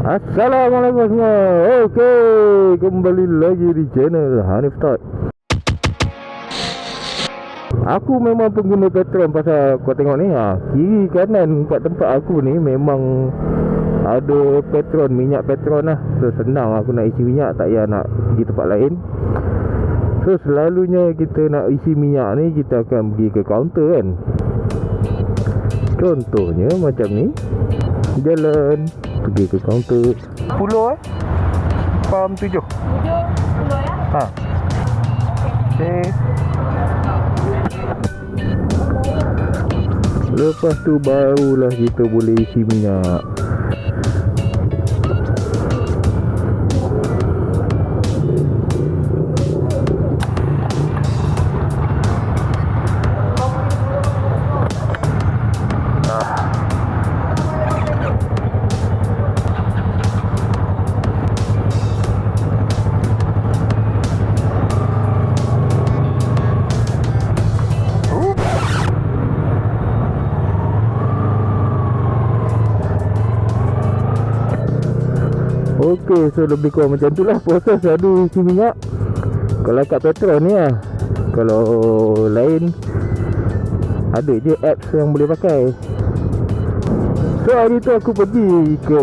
Assalamualaikum semua. Okey, kembali lagi di channel Hanif Torts. Aku memang pengguna Petron. Pasal kau tengok ni, kiri kanan kat tempat aku ni memang ada Petron, minyak Petron lah. So senang aku nak isi minyak, tak payah nak pergi tempat lain. So selalunya kita nak isi minyak ni, kita akan pergi ke kaunter kan. Contohnya macam ni, jalan pergi ke kaunter 10 Faham 7 ya? Okay. Lepas tu barulah kita boleh isi minyak. Okey, so lebih kurang macam tu lah proses adu isi minyak. Kalau kat Petron ni lah. Kalau lain, ada je apps yang boleh pakai. So hari tu aku pergi ke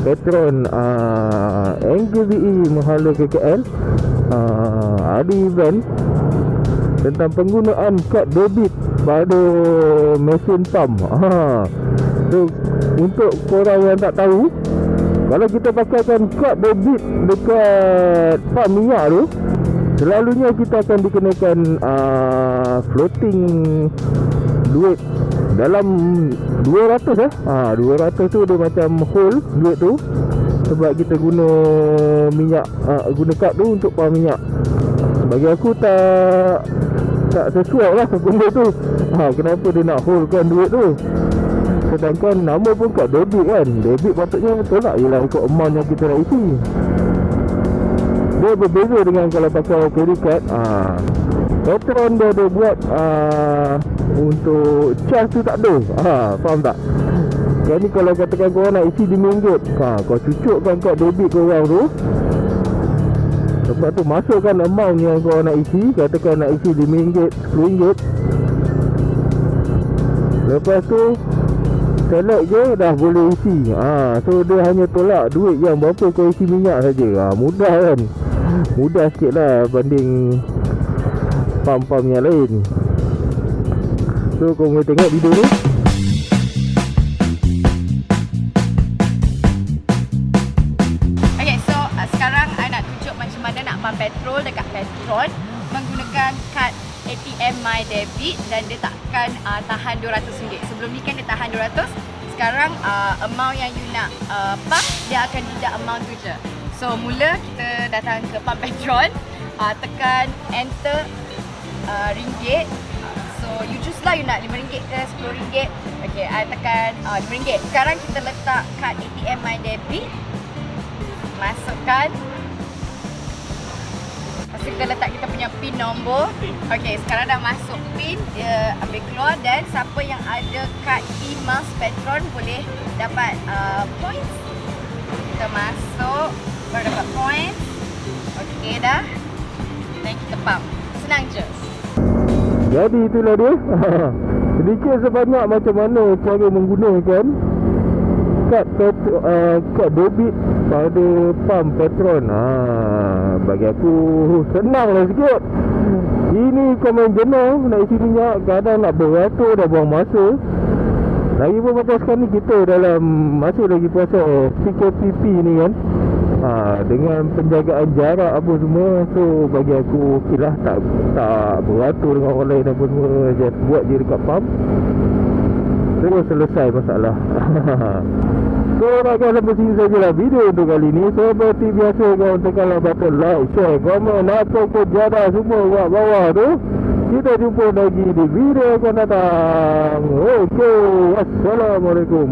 Petron NGVE Mahala ke KL. Ada event tentang penggunaan kad debit pada mesin pump. So untuk korang yang tak tahu, kalau kita pakaikan kad debit dekat pump minyak tu, selalunya kita akan dikenakan floating duit dalam 200 200 tu dia macam hold duit tu. Sebab kita guna minyak, guna kad tu untuk pump minyak. Bagi aku tak sesuai lah benda tu. Kenapa dia nak holdkan duit tu? Sedangkan nama pun kad debit kan. Debit patutnya tolak je lah ikut amount yang kita nak isi. Dia berbeza dengan kalau pakai credit card. Petron dia ada buat untuk charge tu tak ada. Faham tak? Jadi kalau katakan korang nak isi RM5, kau cucukkan kad debit korang tu. Lepas tu masukkan amount yang korang nak isi. Katakan nak isi RM5, RM10. Lepas tu select je, dah boleh isi. So dia hanya tolak duit yang berapa kau isi minyak saja. Mudah kan? Mudah sikit lah banding pump-pump yang lain. So kau boleh tengok video ni. Okay, so sekarang I nak tunjuk macam mana nak pump petrol dekat Petron menggunakan kad ATM MyDebit, dan dia takkan tahan RM200. Sebelum ni kan dia tahan RM200. Sekarang amount yang you nak pump, dia akan deduct amount tu je. So mula kita datang ke pump Petron, tekan enter ringgit. So you choose lah, you nak RM5 ke RM10. Okay, I tekan RM5. Sekarang kita letak kad ATM MyDebit, masukkan. Lepas tu kita letak kita punya PIN nombor. Okay, sekarang dah masuk PIN, dia ambil keluar. Dan siapa yang ada kad e-miles Petron boleh dapat points. Kita masuk, baru dapat points. Okay dah. Dan kita pump. Senang je. Jadi itulah dia. Sedikit sebanyak macam mana cara menggunakan kad debit pada pump Petron. Bagi aku senang lah sikit. Ini kau main jenuh nak isi minyak, kadang nak beratur, dah buang masa. Lagipun pasal sekarang ni kita dalam masih lagi puasa PKPP ni kan. Dengan penjagaan jarak apa semua. So bagi aku okey lah, tak beratur dengan orang lain apa semua. Just buat je dekat pump, terus selesai masalah. So rakan, sampai sini sajalah video untuk kali ni. Seperti biasa, kau tekanlah button like, share, komen atau kejadah semua kat bawah tu. Kita jumpa lagi di video akan datang. Okey, assalamualaikum.